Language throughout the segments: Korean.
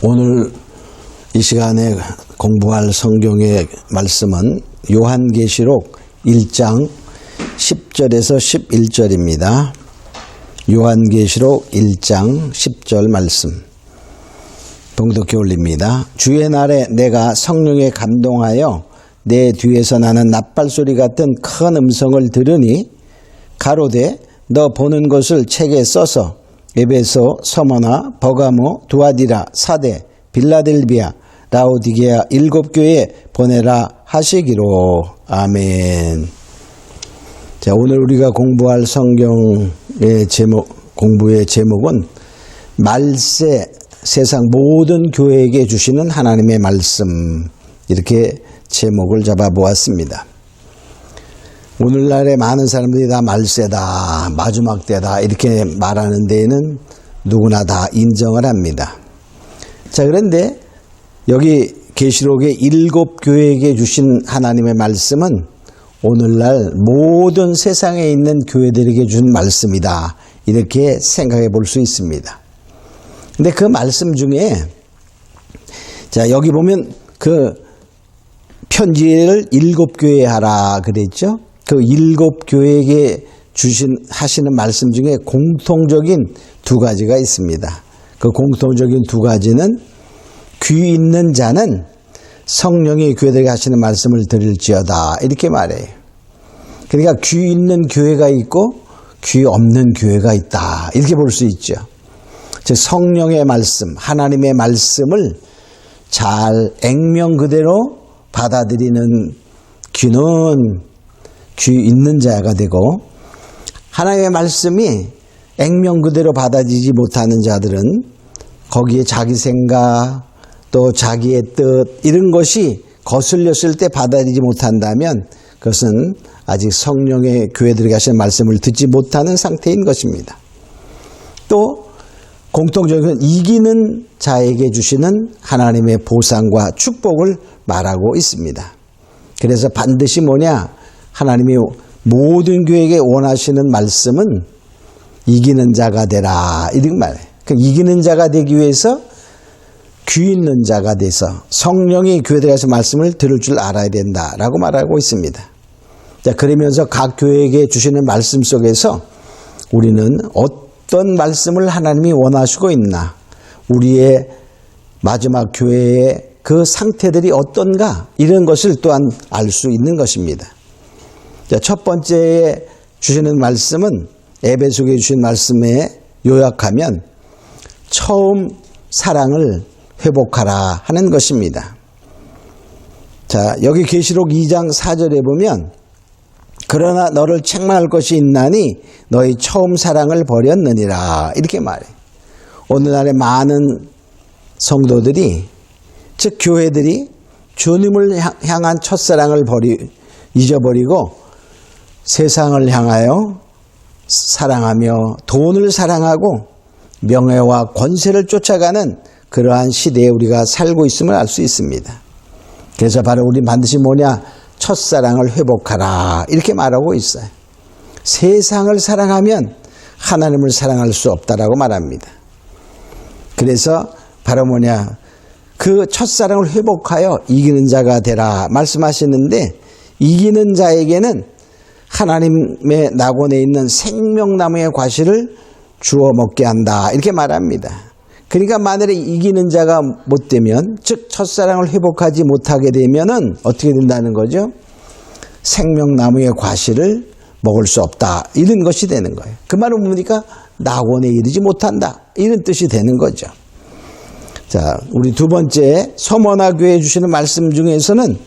오늘 이 시간에 공부할 성경의 말씀은 요한계시록 1장 10절에서 11절입니다. 요한계시록 1장 10절 말씀 봉독해 올립니다. 주의 날에 내가 성령에 감동하여 내 뒤에서 나는 낫발소리 같은 큰 음성을 들으니 가로되 너 보는 것을 책에 써서 에베소, 서머나, 버가모, 두아디라, 사데, 빌라델비아, 라오디게아 7교회에 보내라 하시기로. 아멘. 자, 오늘 우리가 공부할 성경의 공부의 제목은 말세, 세상 모든 교회에게 주시는 하나님의 말씀, 이렇게 제목을 잡아보았습니다. 오늘날에 많은 사람들이 다 말세다, 마지막 때다 이렇게 말하는 데에는 누구나 다 인정을 합니다. 자, 그런데 여기 계시록의 7교회에게 주신 하나님의 말씀은 오늘날 모든 세상에 있는 교회들에게 준 말씀이다, 이렇게 생각해 볼 수 있습니다. 근데 그 말씀 중에 자, 여기 보면 그 편지를 7교회에 하라 그랬죠. 그 7교회에게 하시는 말씀 중에 공통적인 두 가지가 있습니다. 그 공통적인 두 가지는 귀 있는 자는 성령이 교회들에게 하시는 말씀을 들을지어다, 이렇게 말해요. 그러니까 귀 있는 교회가 있고 귀 없는 교회가 있다, 이렇게 볼 수 있죠. 즉 성령의 말씀, 하나님의 말씀을 잘 액면 그대로 받아들이는 귀는 귀 있는 자가 되고, 하나님의 말씀이 액면 그대로 받아들이지 못하는 자들은 거기에 자기 생각 또 자기의 뜻 이런 것이 거슬렸을 때 받아들이지 못한다면 그것은 아직 성령의 교회들에게 하시는 말씀을 듣지 못하는 상태인 것입니다. 또 공통적인 이기는 자에게 주시는 하나님의 보상과 축복을 말하고 있습니다. 그래서 반드시 뭐냐? 하나님이 모든 교회에게 원하시는 말씀은 이기는 자가 되라, 이렇게 말해요. 그 이기는 자가 되기 위해서 귀 있는 자가 돼서 성령이 교회들에게서 말씀을 들을 줄 알아야 된다라고 말하고 있습니다. 자, 그러면서 각 교회에게 주시는 말씀 속에서 우리는 어떤 말씀을 하나님이 원하시고 있나, 우리의 마지막 교회의 그 상태들이 어떤가, 이런 것을 또한 알 수 있는 것입니다. 자, 첫 번째에 주시는 말씀은 에베소에 주신 말씀에 요약하면 처음 사랑을 회복하라 하는 것입니다. 자, 여기 계시록 2장 4절에 보면 그러나 너를 책망할 것이 있나니 너희 처음 사랑을 버렸느니라, 이렇게 말해요. 오늘날의 많은 성도들이, 즉 교회들이 주님을 향한 첫사랑을 잊어버리고 세상을 향하여 사랑하며 돈을 사랑하고 명예와 권세를 쫓아가는 그러한 시대에 우리가 살고 있음을 알 수 있습니다. 그래서 바로 우리 반드시 뭐냐? 첫사랑을 회복하라, 이렇게 말하고 있어요. 세상을 사랑하면 하나님을 사랑할 수 없다라고 말합니다. 그래서 바로 뭐냐? 그 첫사랑을 회복하여 이기는 자가 되라 말씀하시는데, 이기는 자에게는 하나님의 낙원에 있는 생명나무의 과실을 주워 먹게 한다, 이렇게 말합니다. 그러니까 만일에 이기는 자가 못 되면, 즉 첫사랑을 회복하지 못하게 되면은 어떻게 된다는 거죠? 생명나무의 과실을 먹을 수 없다, 이런 것이 되는 거예요. 그 말은 뭡니까? 낙원에 이르지 못한다, 이런 뜻이 되는 거죠. 자, 우리 두 번째 서머나 교회에 주시는 말씀 중에서는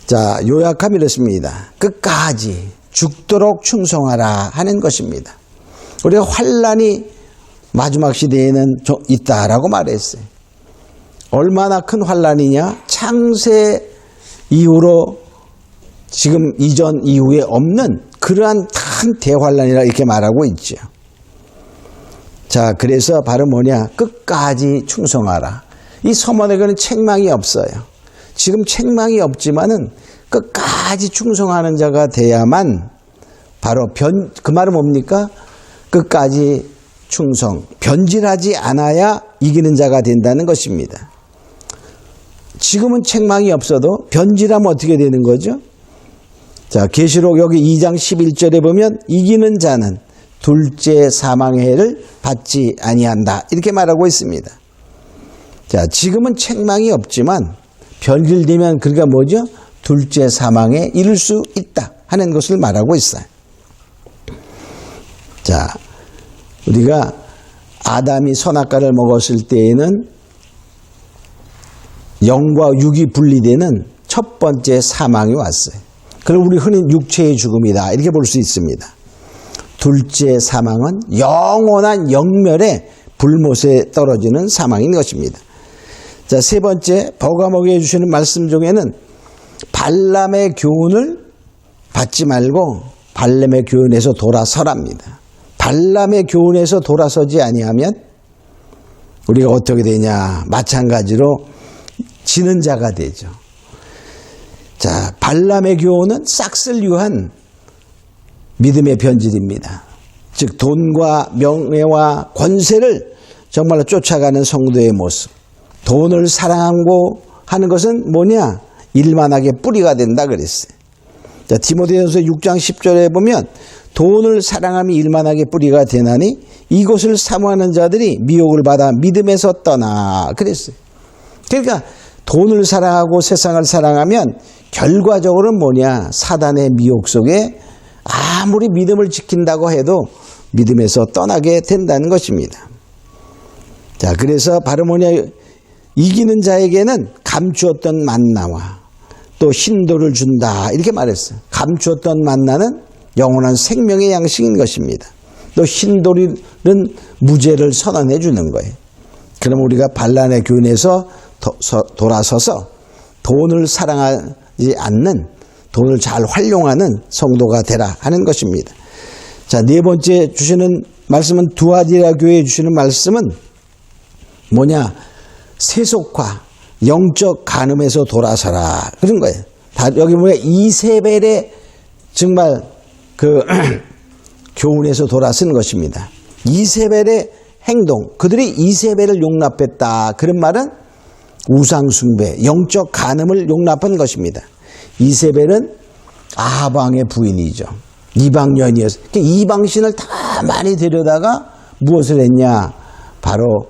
자, 요약하면 이렇습니다. 끝까지 죽도록 충성하라 하는 것입니다. 우리가 환난이 마지막 시대에는 있다라고 말했어요. 얼마나 큰 환난이냐? 창세 이후로 지금 이전 이후에 없는 그러한 큰 대환난이라 이렇게 말하고 있죠. 자, 그래서 바로 뭐냐? 끝까지 충성하라. 이 서머나교회는 책망이 없어요. 지금 책망이 없지만은 끝까지 충성하는 자가 돼야만 바로 그 말은 뭡니까? 끝까지 충성, 변질하지 않아야 이기는 자가 된다는 것입니다. 지금은 책망이 없어도 변질하면 어떻게 되는 거죠? 자, 계시록 여기 2장 11절에 보면 이기는 자는 둘째 사망의 해를 받지 아니한다 이렇게 말하고 있습니다. 자, 지금은 책망이 없지만 변질되면 그러니까 뭐죠? 둘째 사망에 이를 수 있다 하는 것을 말하고 있어요. 자, 우리가 아담이 선악과를 먹었을 때에는 영과 육이 분리되는 첫 번째 사망이 왔어요. 그럼 우리 흔히 육체의 죽음이다 이렇게 볼 수 있습니다. 둘째 사망은 영원한 영멸의 불못에 떨어지는 사망인 것입니다. 자, 세 번째 버가목이 해주시는 말씀 중에는 발람의 교훈을 받지 말고 발람의 교훈에서 돌아서랍니다. 발람의 교훈에서 돌아서지 아니하면 우리가 어떻게 되냐? 마찬가지로 지는 자가 되죠. 자, 발람의 교훈은 싹쓸 유한 믿음의 변질입니다. 즉 돈과 명예와 권세를 정말로 쫓아가는 성도의 모습. 돈을 사랑하고 하는 것은 뭐냐? 일만하게 뿌리가 된다 그랬어요. 자, 디모데전서 6장 10절에 보면 돈을 사랑함이 일만하게 뿌리가 되나니 이것을 사모하는 자들이 미혹을 받아 믿음에서 떠나 그랬어요. 그러니까 돈을 사랑하고 세상을 사랑하면 결과적으로는 뭐냐? 사단의 미혹 속에 아무리 믿음을 지킨다고 해도 믿음에서 떠나게 된다는 것입니다. 자, 그래서 바로 뭐냐? 이기는 자에게는 감추었던 만나와 또 신도를 준다 이렇게 말했어요. 감추었던 만나는 영원한 생명의 양식인 것입니다. 또 신도는 무죄를 선언해 주는 거예요. 그럼 우리가 반란의 교훈에서 돌아서서 돈을 사랑하지 않는 돈을 잘 활용하는 성도가 되라 하는 것입니다. 자, 네 번째 주시는 말씀은 두아디라 교회에 주시는 말씀은 뭐냐? 세속화, 영적 간음에서 돌아서라 그런 거예요. 다 여기 보면 이세벨의 정말 그 교훈에서 돌아선 것입니다. 이세벨의 행동, 그들이 이세벨을 용납했다. 그런 말은 우상숭배, 영적 간음을 용납한 것입니다. 이세벨은 아합 왕의 부인이죠. 이방년이었어요. 이방신을 다 많이 데려다가 무엇을 했냐? 바로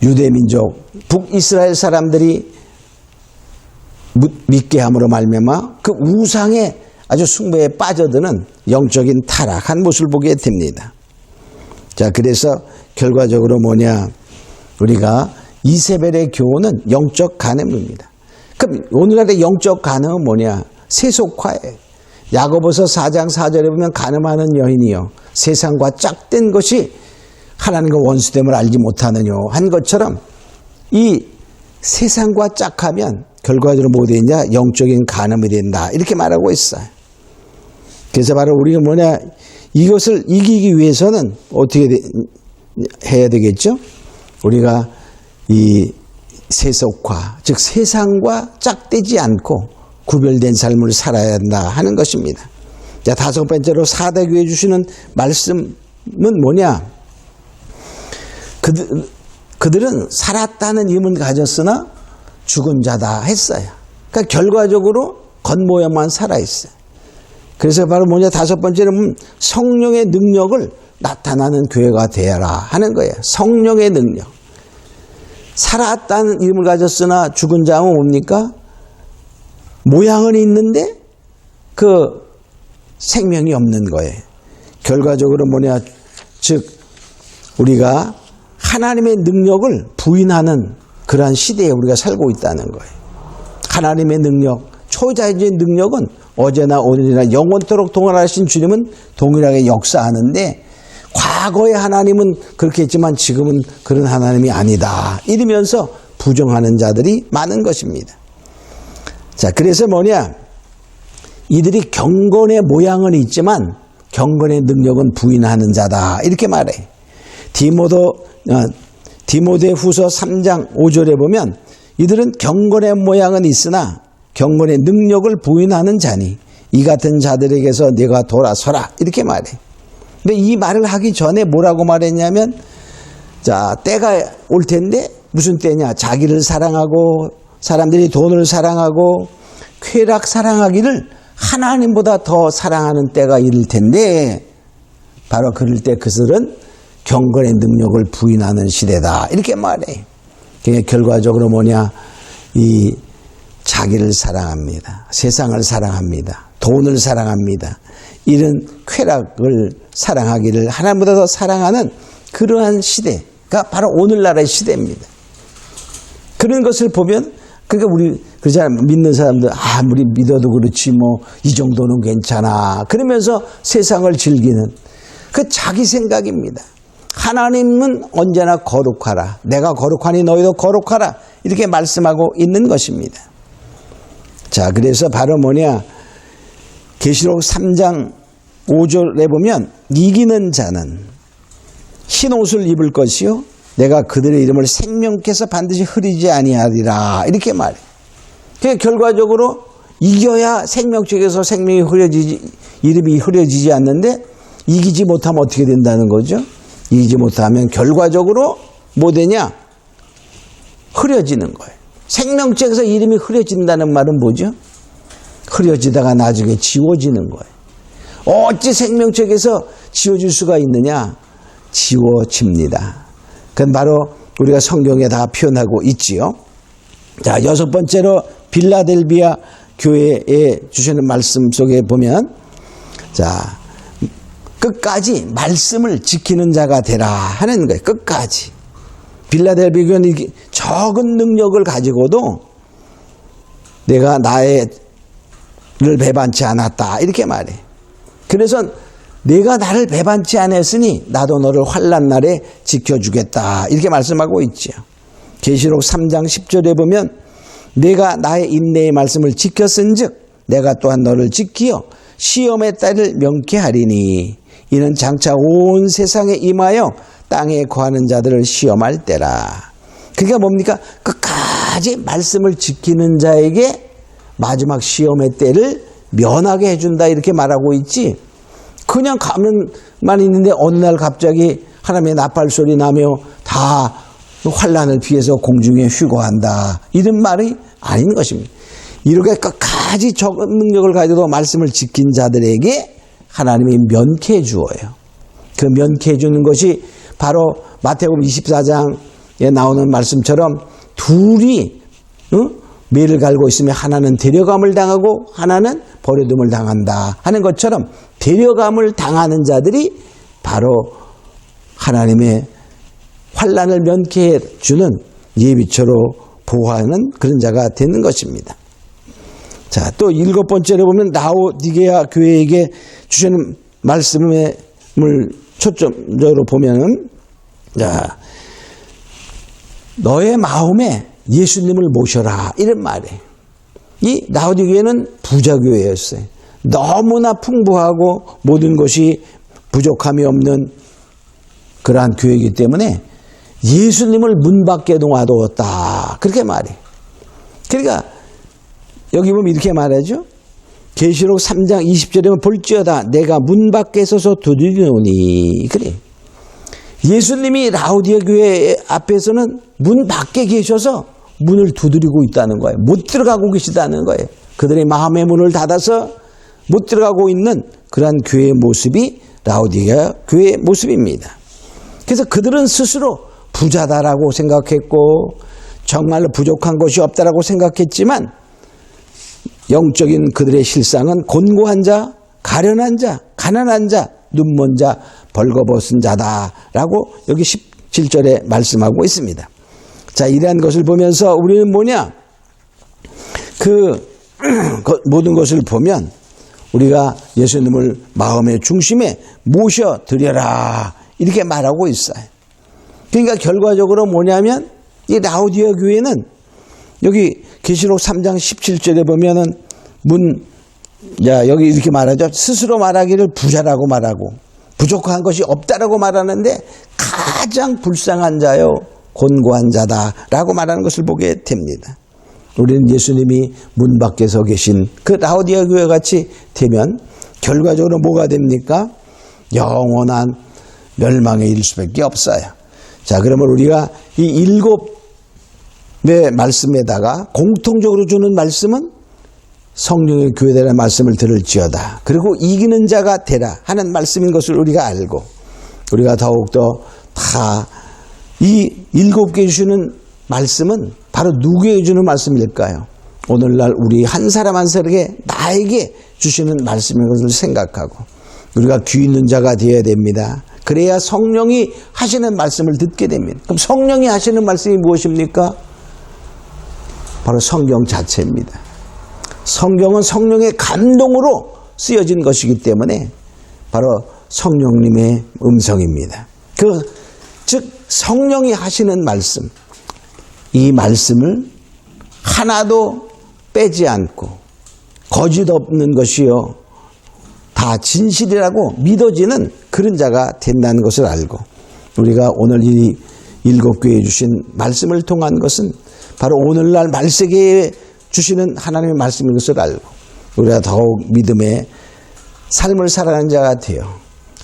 유대민족, 북이스라엘 사람들이 믿게 함으로 말미암아 그 우상의 아주 숭배에 빠져드는 영적인 타락한 모습을 보게 됩니다. 자, 그래서 결과적으로 뭐냐? 우리가 이세벨의 교훈은 영적 간음입니다. 그럼 오늘날의 영적 간음은 뭐냐? 세속화예요. 야고보서 4장 4절에 보면 간음하는 여인이요 세상과 짝된 것이 하나님과 원수됨을 알지 못하느뇨 한 것처럼 이 세상과 짝하면 결과적으로 뭐 되냐? 영적인 간음이 된다 이렇게 말하고 있어요. 그래서 바로 우리가 뭐냐? 이것을 이기기 위해서는 어떻게 해야 되겠죠? 우리가 이 세속화, 즉 세상과 짝되지 않고 구별된 삶을 살아야 한다 하는 것입니다. 자, 다섯 번째로 사대교회 주시는 말씀은 뭐냐? 그들은 살았다는 힘은 가졌으나 죽은 자다 했어요. 그러니까 결과적으로 겉모양만 살아있어요. 그래서 바로 뭐냐? 다섯 번째는 성령의 능력을 나타나는 교회가 되어라 하는 거예요. 성령의 능력. 살았다는 이름을 가졌으나 죽은 자는 뭡니까? 모양은 있는데 그 생명이 없는 거예요. 결과적으로 뭐냐? 즉 우리가 하나님의 능력을 부인하는 그러한 시대에 우리가 살고 있다는 거예요. 하나님의 능력, 초자연적인 능력은 어제나 오늘이나 영원토록 동일하신 주님은 동일하게 역사하는데 과거의 하나님은 그렇게 했지만 지금은 그런 하나님이 아니다. 이러면서 부정하는 자들이 많은 것입니다. 자, 그래서 뭐냐? 이들이 경건의 모양은 있지만 경건의 능력은 부인하는 자다. 이렇게 말해. 디모데 후서 3장 5절에 보면 이들은 경건의 모양은 있으나 경건의 능력을 부인하는 자니 이 같은 자들에게서 네가 돌아서라. 이렇게 말해. 근데 이 말을 하기 전에 뭐라고 말했냐면 자, 때가 올 텐데 무슨 때냐? 자기를 사랑하고 사람들이 돈을 사랑하고 쾌락 사랑하기를 하나님보다 더 사랑하는 때가 이를 텐데 바로 그럴 때 그들은 경건의 능력을 부인하는 시대다. 이렇게 말해. 그러니까 결과적으로 뭐냐? 이 자기를 사랑합니다. 세상을 사랑합니다. 돈을 사랑합니다. 이런 쾌락을 사랑하기를 하나님보다 더 사랑하는 그러한 시대가 바로 오늘날의 시대입니다. 그런 것을 보면 그러니까 우리 그렇잖아요. 믿는 사람들 아무리 믿어도 그렇지 뭐 이 정도는 괜찮아. 그러면서 세상을 즐기는 그 자기 생각입니다. 하나님은 언제나 거룩하라. 내가 거룩하니 너희도 거룩하라. 이렇게 말씀하고 있는 것입니다. 자, 그래서 바로 뭐냐? 계시록 3장 5절에 보면 이기는 자는 흰 옷을 입을 것이요 내가 그들의 이름을 생명께서 반드시 흐리지 아니하리라. 이렇게 말해. 그러니까 결과적으로 이겨야 생명책에서 생명이 이름이 흐려지지 않는데 이기지 못하면 어떻게 된다는 거죠? 이기지 못하면 결과적으로 뭐 되냐? 흐려지는 거예요. 생명책에서 이름이 흐려진다는 말은 뭐죠? 흐려지다가 나중에 지워지는 거예요. 어찌 생명책에서 지워질 수가 있느냐? 지워집니다. 그건 바로 우리가 성경에 다 표현하고 있지요. 자, 6번째로 빌라델비아 교회에 주시는 말씀 속에 보면 자, 끝까지 말씀을 지키는 자가 되라 하는 거예요. 끝까지. 빌라델비아 교회는 적은 능력을 가지고도 내가 나를 배반치 않았다 이렇게 말해. 그래서 내가 나를 배반치 않았으니 나도 너를 환난 날에 지켜주겠다 이렇게 말씀하고 있죠. 계시록 3장 10절에 보면 내가 나의 인내의 말씀을 지켰은즉 내가 또한 너를 지키어 시험의 때를 명쾌하리니 이는 장차 온 세상에 임하여 땅에 거하는 자들을 시험할 때라. 그게 뭡니까? 끝까지 말씀을 지키는 자에게 마지막 시험의 때를 면하게 해준다 이렇게 말하고 있지. 그냥 가면만 있는데 어느 날 갑자기 하나님의 나팔 소리 나며 다 환난을 피해서 공중에 휴거한다 이런 말이 아닌 것입니다. 이렇게 끝까지 적은 능력을 가지고 말씀을 지킨 자들에게 하나님이 면케해 주어요. 그 면케해 주는 것이 바로 마태복음 24장에 나오는 말씀처럼 둘이 매를 갈고 있으면 하나는 데려감을 당하고 하나는 버려둠을 당한다 하는 것처럼 데려감을 당하는 자들이 바로 하나님의 환난을 면케해 주는 예비처로 보호하는 그런 자가 되는 것입니다. 자, 또 7번째로 보면 라오디게아 교회에게 주시는 말씀을 초점적으로 보면은 자, 너의 마음에 예수님을 모셔라 이런 말이에요. 이 라오디게아 교회는 부자 교회였어요. 너무나 풍부하고 모든 것이 부족함이 없는 그러한 교회이기 때문에 예수님을 문 밖에 놓아두었다 그렇게 말해. 그러니까 여기 보면 이렇게 말하죠. 계시록 3장 20절에 보면 볼지어다 내가 문 밖에 서서 두드리노니 그래. 예수님이 라오디게아 교회 앞에서는 문 밖에 계셔서 문을 두드리고 있다는 거예요. 못 들어가고 계시다는 거예요. 그들의 마음의 문을 닫아서 못 들어가고 있는 그러한 교회의 모습이 라오디게아 교회의 모습입니다. 그래서 그들은 스스로 부자다라고 생각했고 정말로 부족한 것이 없다라고 생각했지만 영적인 그들의 실상은 곤고한 자, 가련한 자, 가난한 자, 눈먼 자, 벌거벗은 자다라고 여기 17절에 말씀하고 있습니다. 자, 이러한 것을 보면서 우리는 뭐냐? 모든 것을 보면 우리가 예수님을 마음의 중심에 모셔드려라 이렇게 말하고 있어요. 그러니까 결과적으로 뭐냐면 이 라오디게아 교회는 여기 계시록 3장 17절에 보면은 여기 이렇게 말하죠. 스스로 말하기를 부자라고 말하고 부족한 것이 없다라고 말하는데 가장 불쌍한 자요 곤고한 자다라고 말하는 것을 보게 됩니다. 우리는 예수님이 문 밖에 서 계신 그 라오디게아 교회 같이 되면 결과적으로 뭐가 됩니까? 영원한 멸망에 이를 수밖에 없어요. 자, 그러면 우리가 이 일곱의 말씀에다가 공통적으로 주는 말씀은 성령의 교회되라는 말씀을 들을지어다. 그리고 이기는 자가 되라 하는 말씀인 것을 우리가 알고, 우리가 더욱더 다 이 일곱 개 주시는 말씀은 바로 누구에게 주는 말씀일까요? 오늘날 우리 한 사람 한 사람에게 나에게 주시는 말씀인 것을 생각하고 우리가 귀 있는 자가 되어야 됩니다. 그래야 성령이 하시는 말씀을 듣게 됩니다. 그럼 성령이 하시는 말씀이 무엇입니까? 바로 성경 자체입니다. 성경은 성령의 감동으로 쓰여진 것이기 때문에 바로 성령님의 음성입니다. 즉 성령이 하시는 말씀, 이 말씀을 하나도 빼지 않고 거짓 없는 것이요 다 진실이라고 믿어지는 그런 자가 된다는 것을 알고, 우리가 오늘 이 일곱 교회에 주신 말씀을 통한 것은 바로 오늘날 말세계에 주시는 하나님의 말씀인 것을 알고, 우리가 더욱 믿음의 삶을 살아가는 자가 되어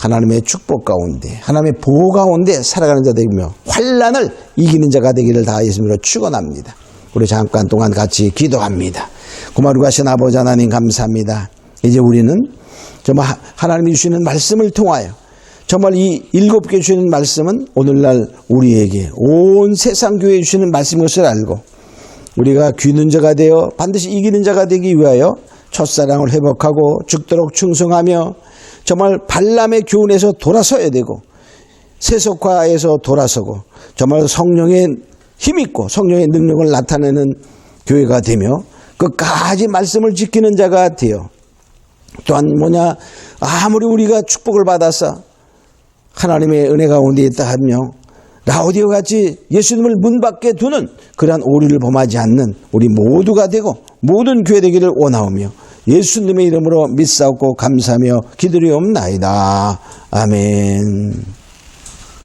하나님의 축복 가운데, 하나님의 보호 가운데 살아가는 자 되며 환난을 이기는 자가 되기를 다 예수님으로 축원합니다. 우리 잠깐 동안 같이 기도합니다. 고마우고 하신 아버지 하나님 감사합니다. 이제 우리는 정말 하나님이 주시는 말씀을 통하여 정말 이 일곱 개 주시는 말씀은 오늘날 우리에게 온 세상 교회에 주시는 말씀인 것을 알고, 우리가 귀는 자가 되어 반드시 이기는 자가 되기 위하여 첫사랑을 회복하고 죽도록 충성하며 정말 발람의 교훈에서 돌아서야 되고 세속화에서 돌아서고 정말 성령의 힘있고 성령의 능력을 나타내는 교회가 되며 끝까지 말씀을 지키는 자가 되어, 또한 아무리 우리가 축복을 받아서 하나님의 은혜 가운데 있다 하며 라오디오 같이 예수님을 문 밖에 두는 그러한 오류를 범하지 않는 우리 모두가 되고 모든 교회 되기를 원하오며 예수님의 이름으로 믿사옵고 감사하며 기도리옵나이다. 아멘.